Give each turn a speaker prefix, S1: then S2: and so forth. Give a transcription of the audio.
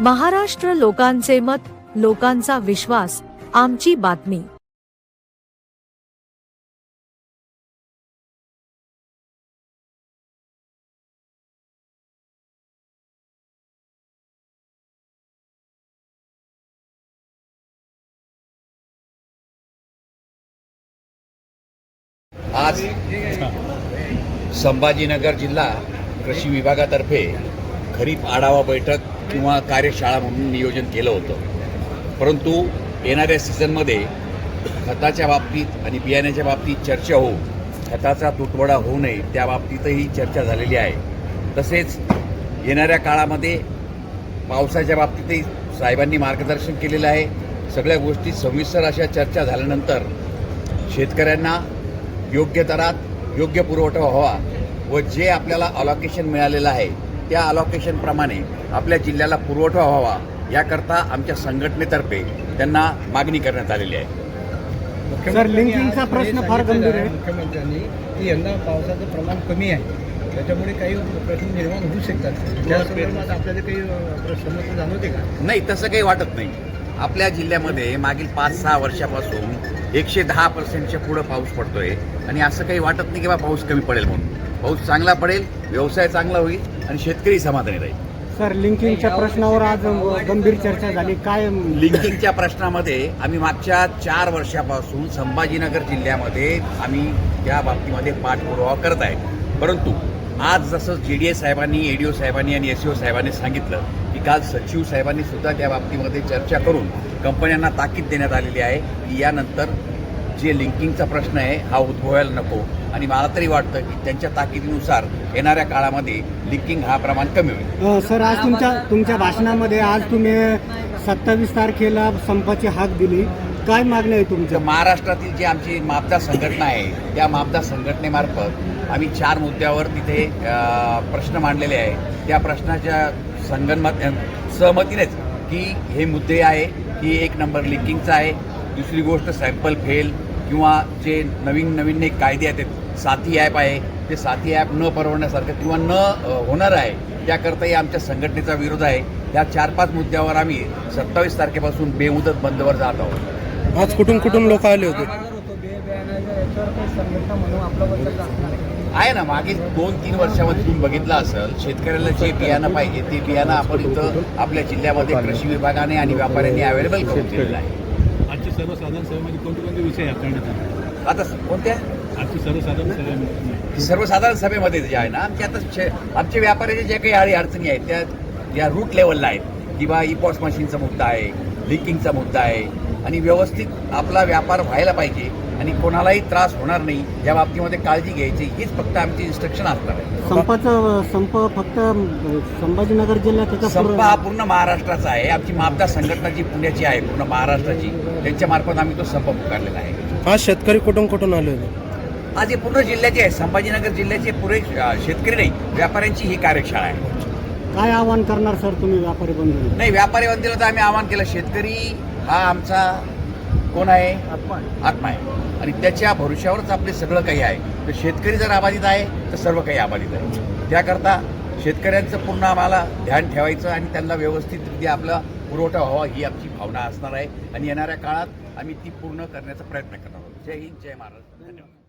S1: महाराष्ट्र लोकांचे मत, लोकांचा विश्वास, आमची बातमी।
S2: आज संभाजीनगर जिल्हा कृषी विभागातर्फे खरीप आढावा बैठक किंवा कार्यशाळा म्हणून नियोजन केलं होतं, परंतु येणाऱ्या सीझनमध्ये खताच्या बाबतीत आणि बियाण्याच्या बाबतीत चर्चा होऊन खताचा तुटवडा होऊ नये त्या बाबतीतही चर्चा झालेली आहे। तसेच येणाऱ्या काळामध्ये पावसाच्या बाबतीतही साहेबांनी मार्गदर्शन केलेलं आहे। सगळ्या गोष्टी सविस्तर अशा चर्चा झाल्यानंतर शेतकऱ्यांना योग्य दरात योग्य पुरवठा व्हावा व जे आपल्याला अलॉकेशन मिळालेलं आहे त्या अलॉकेशनप्रमाणे आपल्या जिल्ह्याला पुरवठा व्हावा याकरता आमच्या संघटनेतर्फे त्यांना मागणी करण्यात आलेली आहे।
S3: सर, लिंकिंगचा प्रश्न फार गंभीर आहे।
S4: मुख्यमंत्र्यांनी की यंदा पावसाचं प्रमाण कमी आहे, त्याच्यामुळे काही प्रश्न निर्माण होऊ शकतात। त्या संदर्भात आपल्याला काही समस्या जाणवते का?
S2: नाही, तसं काही वाटत नाही। आपल्या जिल्ह्यामध्ये मागील 5-6 वर्षापासून 110% पुढं पाऊस पडतोय आणि असं काही वाटत नाही की बा पाऊस कमी पडेल म्हणून। पाऊस चांगला पडेल, व्यवसाय चांगला होईल आणि शेतकरी समाधानी राहील।
S3: सर, लिंकिंगच्या प्रश्नावर आज गंभीर चर्चा झाली। काय
S2: लिंकिंगच्या प्रश्नामध्ये आम्ही मागच्या 4 वर्षापासून संभाजीनगर जिल्ह्यामध्ये आम्ही त्या बाबतीमध्ये पाठपुरावा करत आहे, परंतु आज जसं JDA साहेबांनी, ADO साहेबांनी आणि SEO साहेबांनी सांगितलं की काल सचिव साहेबांनी सुद्धा त्या बाबतीमध्ये चर्चा करून कंपन्यांना ताकीद देण्यात आलेली आहे की यानंतर जे लिंकिंगचा प्रश्न आहे हा उद्भवायला नको आणि मला तरी वाटतं की त्यांच्या ताकीदीनुसार येणाऱ्या काळामध्ये लिंकिंग हा प्रमाण कमी होईल।
S3: सर, आज तुमच्या भाषणामध्ये आज तुम्ही 27 तारखेला संपाची हाक दिली। काय मागणी आहे तुमच्या?
S2: महाराष्ट्रातील जी आमची मापदा संघटना आहे त्या मापदा संघटनेमार्फत आम्ही 4 मुद्द्यावर तिथे प्रश्न मांडलेले आहे। त्या प्रश्नाच्या सहमतीनेच की हे मुद्दे आहे की 1 नंबर लिंकिंगचा आहे, दुसरी गोष्ट सॅम्पल फेल किंवा जे नवीन कायदे आहेत, साथी ॲप आहे ते साथी ॲप न परवडण्यासारखं किंवा न होणार आहे त्याकरताही आमच्या संघटनेचा विरोध आहे। या 4-5 मुद्द्यावर आम्ही 27 तारखेपासून बेमुदत बंदवर जात आहोत।
S3: आज कुठून लोक आले होते?
S2: आहे ना, मागील 2-3 वर्षामध्ये तुम्ही बघितलं असेल शेतकऱ्याला जे बियाणं पाहिजे ते बियाणं आपण इथं आपल्या जिल्ह्यामध्ये कृषी विभागाने आणि व्यापाऱ्यांनी अवेलेबल करून दिलेलं आहे।
S5: आजची सर्वसाधारण सभेमध्ये कोणते विषय हाताळण्यात आले?
S2: आता कोणत्या
S5: आजची सर्वसाधारण सभेमध्ये
S2: सर्वसाधारण सभेमध्ये जे आहे ना आमचे व्यापाऱ्याचे जे काही अडचणी आहेत त्या या रूट लेवलला आहेत की बा इपॉस मशीनचा मुद्दा आहे, लिंकिंगचा मुद्दा आहे आणि व्यवस्थित आपला व्यापार व्हायला पाहिजे आणि कोणालाही त्रास होणार नाही या बाबतीमध्ये काळजी घ्यायची हीच फक्त आमची इन्स्ट्रक्शन असणार आहे।
S3: संप फक्त संभाजीनगर जिल्ह्यात?
S2: संप हा पूर्ण महाराष्ट्राचा आहे। आमची मापदा संघटना जी पुण्याची आहे पूर्ण महाराष्ट्राची त्यांच्या मार्फत आम्ही तो संप पुकारलेला आहे।
S3: आज शेतकरी कुठून आले होते?
S2: आज हे पूर्ण जिल्ह्याचे आहे, संभाजीनगर जिल्ह्याचे पुरे शेतकरी नाही व्यापाऱ्यांची ही कार्यशाळा आहे।
S3: काय आवाहन करणार सर तुम्ही व्यापारी बंधू?
S2: नाही, व्यापारी बंधूला तर आम्ही आवाहन केलं, शेतकरी हा आमचा कोण आहे? आत्मा आहे आणि त्याच्या भरोश्यावरच आपले सगळं काही आहे। तर शेतकरी जर अबाधित आहे तर सर्व काही अबाधित आहे। त्याकरता शेतकऱ्यांचं पूर्ण आम्हाला ध्यान ठेवायचं आणि त्यांना व्यवस्थितरित्या आपला पुरवठा व्हावा ही आमची भावना असणार आहे आणि येणाऱ्या काळात आम्ही ती पूर्ण करण्याचा प्रयत्न करणार आहोत। जय हिंद, जय महाराष्ट्र, धन्यवाद।